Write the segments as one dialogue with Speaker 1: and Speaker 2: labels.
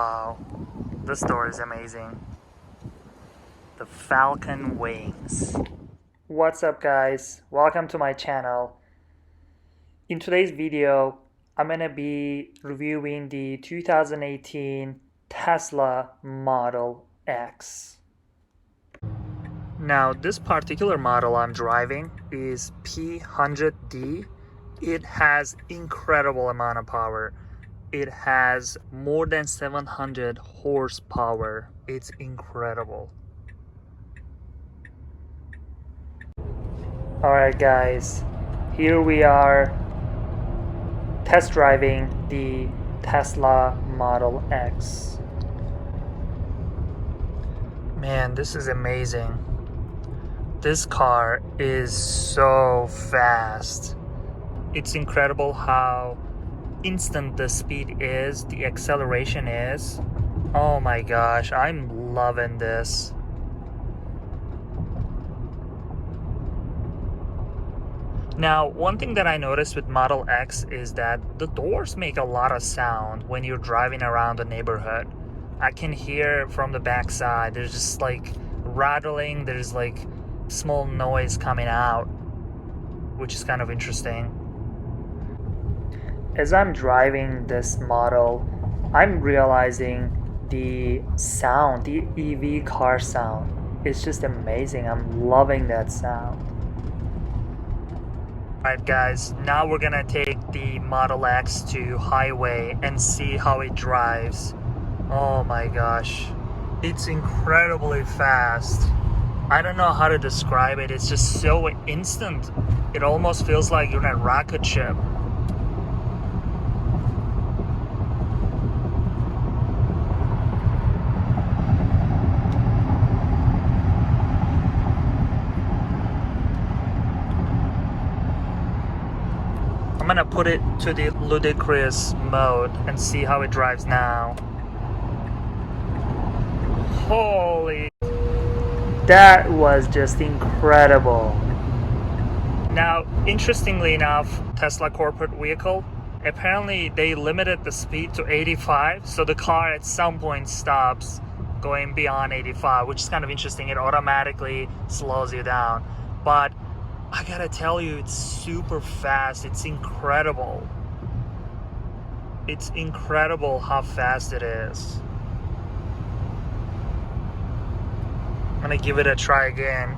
Speaker 1: Wow, this door is amazing. The Falcon wings. What's up guys? Welcome to my channel. In today's video, I'm gonna be reviewing the 2018 Tesla Model X. Now, this particular model I'm driving is P100D. It has incredible amount of power. It has more than 700 horsepower. It's incredible. Alright guys, here we are test driving the Tesla Model X. Man, this is amazing. This car is so fast. It's incredible how instant the speed is, the acceleration is. Oh my gosh, I'm loving this. Now, one thing that I noticed with Model X is that the doors make a lot of sound when you're driving around the neighborhood. I can hear from the backside, there's just like rattling, there's like small noise coming out, which is kind of interesting. As I'm driving this model, I'm realizing the sound, the EV car sound, is just amazing. I'm loving that sound. Alright guys, now we're gonna take the Model X to highway and see how it drives. Oh my gosh, it's incredibly fast. I don't know how to describe it, it's just so instant. It almost feels like you're in a rocket ship. I'm gonna put it to the ludicrous mode and see how it drives now. Holy, that was just incredible. Now, interestingly enough, Tesla corporate vehicle, apparently they limited the speed to 85, so the car at some point stops going beyond 85, which is kind of interesting. It automatically slows you down. But I gotta tell you, it's super fast. It's incredible. It's incredible how fast it is. I'm gonna give it a try again.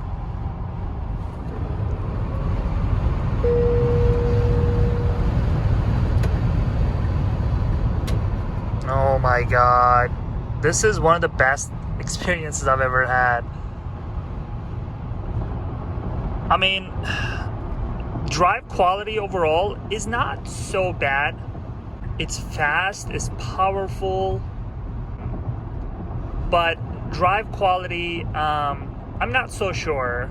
Speaker 1: Oh my god. This is one of the best experiences I've ever had. I mean, drive quality overall is not so bad. It's fast, it's powerful, but drive quality, I'm not so sure.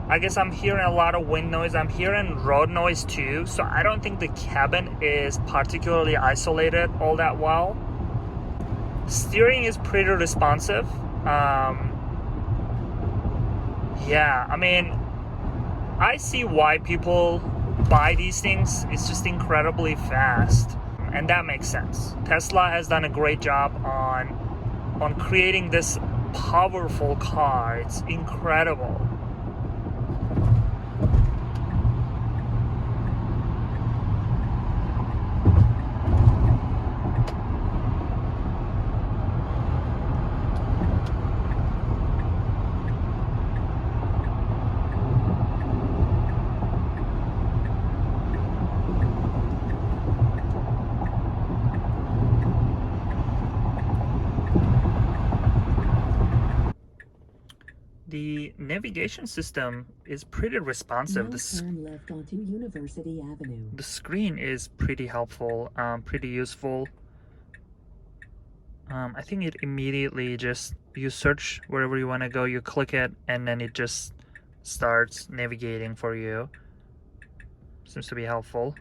Speaker 1: I guess I'm hearing a lot of wind noise. I'm hearing road noise too, so I don't think the cabin is particularly isolated all that well. Steering is pretty responsive. Yeah, I mean, I see why people buy these things. It's just incredibly fast, and that makes sense. Tesla has done a great job on creating this powerful car. It's incredible. The navigation system is pretty responsive.
Speaker 2: Turn left onto University Avenue.
Speaker 1: The screen is pretty helpful, pretty useful. I think it immediately just, you search wherever you want to go, you click it, and then it just starts navigating for you. Seems to be helpful.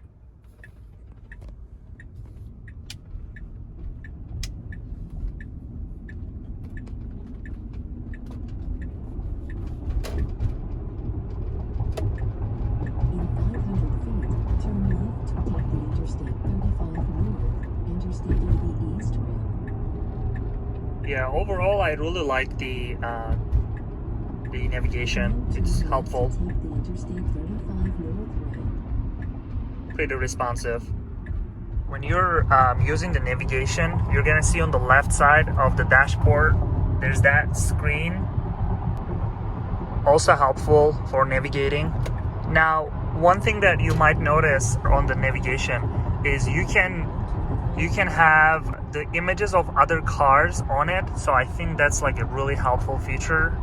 Speaker 1: Yeah, overall I really like the navigation. It's helpful,
Speaker 2: Take the Interstate 35 North Ramp.
Speaker 1: pretty responsive. When you're using the navigation, you're gonna see on the left side of the dashboard, there's that screen. Also helpful for navigating. Now, one thing that you might notice on the navigation is you can have the images of other cars on it. So I think that's like a really helpful feature.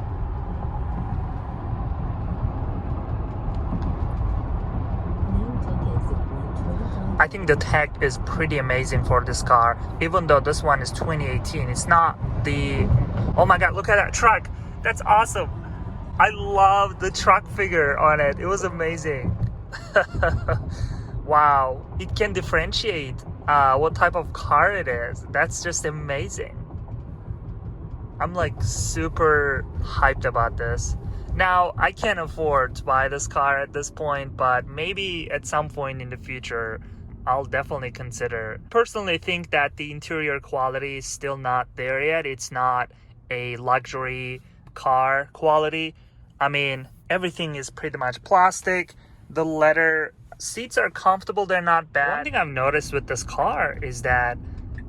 Speaker 1: I think the tech is pretty amazing for this car. Even though this one is 2018, it's not the... Oh my god, look at that truck. That's awesome. I love the truck figure on it. It was amazing. Wow, it can differentiate what type of car it is. That's just amazing. I'm like super hyped about this. Now, I can't afford to buy this car at this point, but maybe at some point in the future, I'll definitely consider. Personally think that the interior quality is still not there yet. It's not a luxury car quality. I mean, everything is pretty much plastic. The leather seats are comfortable, they're not bad. One thing I've noticed with this car is that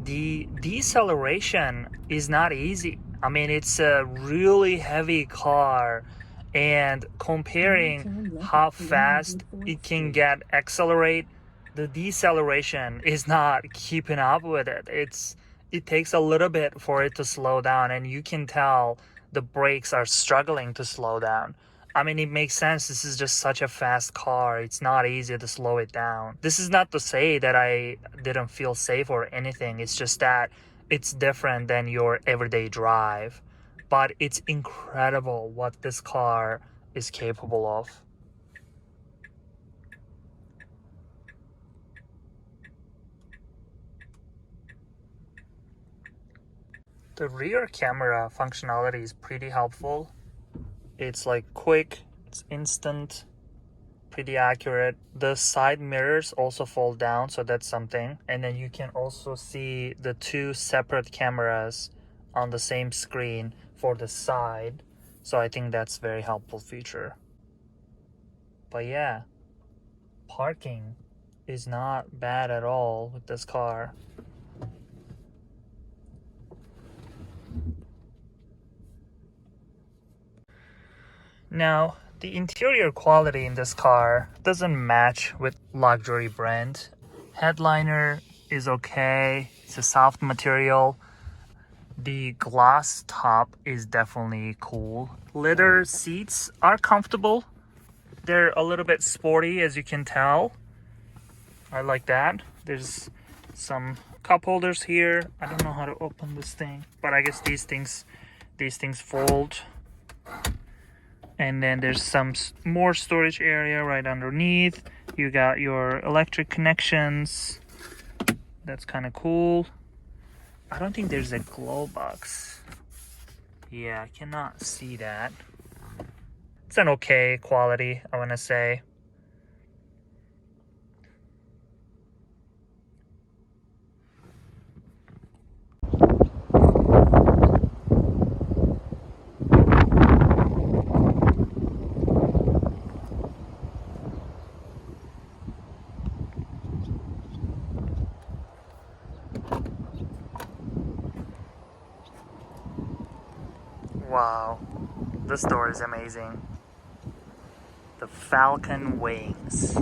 Speaker 1: the deceleration is not easy. I mean, it's a really heavy car, and comparing how fast it can get accelerate, the deceleration is not keeping up with it. It takes a little bit for it to slow down, and you can tell the brakes are struggling to slow down. I mean, it makes sense. This is just such a fast car. It's not easy to slow it down. This is not to say that I didn't feel safe or anything. It's just that it's different than your everyday drive. But it's incredible what this car is capable of. The rear camera functionality is pretty helpful. It's like quick, it's instant, pretty accurate. The side mirrors also fold down, so that's something. And then you can also see the two separate cameras on the same screen for the side. So I think that's a very helpful feature. But yeah, parking is not bad at all with this car. Now, the interior quality in this car doesn't match with luxury brand. Headliner is okay. It's a soft material. The glass top is definitely cool. Leather seats are comfortable. They're a little bit sporty, as you can tell. I like that. There's some cup holders here. I don't know how to open this thing, but I guess these things fold. And then there's some more storage area right underneath. You got your electric connections. That's kind of cool. I don't think there's a glow box. Yeah, I cannot see that. It's an okay quality, I want to say. Wow, this door is amazing. The Falcon wings.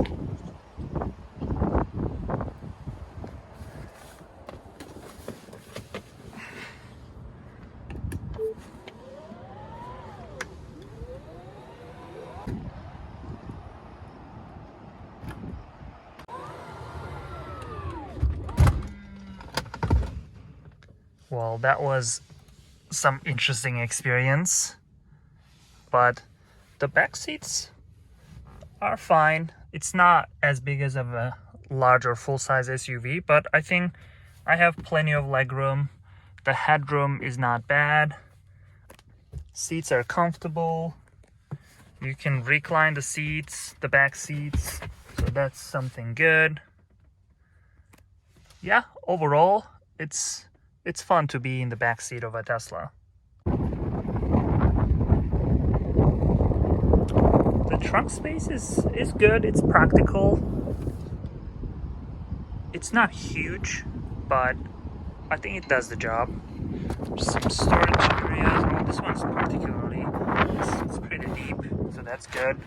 Speaker 1: Well, that was some interesting experience, but the back seats are fine. It's not as big as of a large or full-size SUV, but I think I have plenty of legroom. The headroom is not bad. Seats are comfortable. You can recline the seats, the back seats, so that's something good. Yeah, overall it's it's fun to be in the back seat of a Tesla. The trunk space is good. It's practical. It's not huge, but I think it does the job. Some storage areas. Oh, this one's particularly, it's pretty deep, so that's good.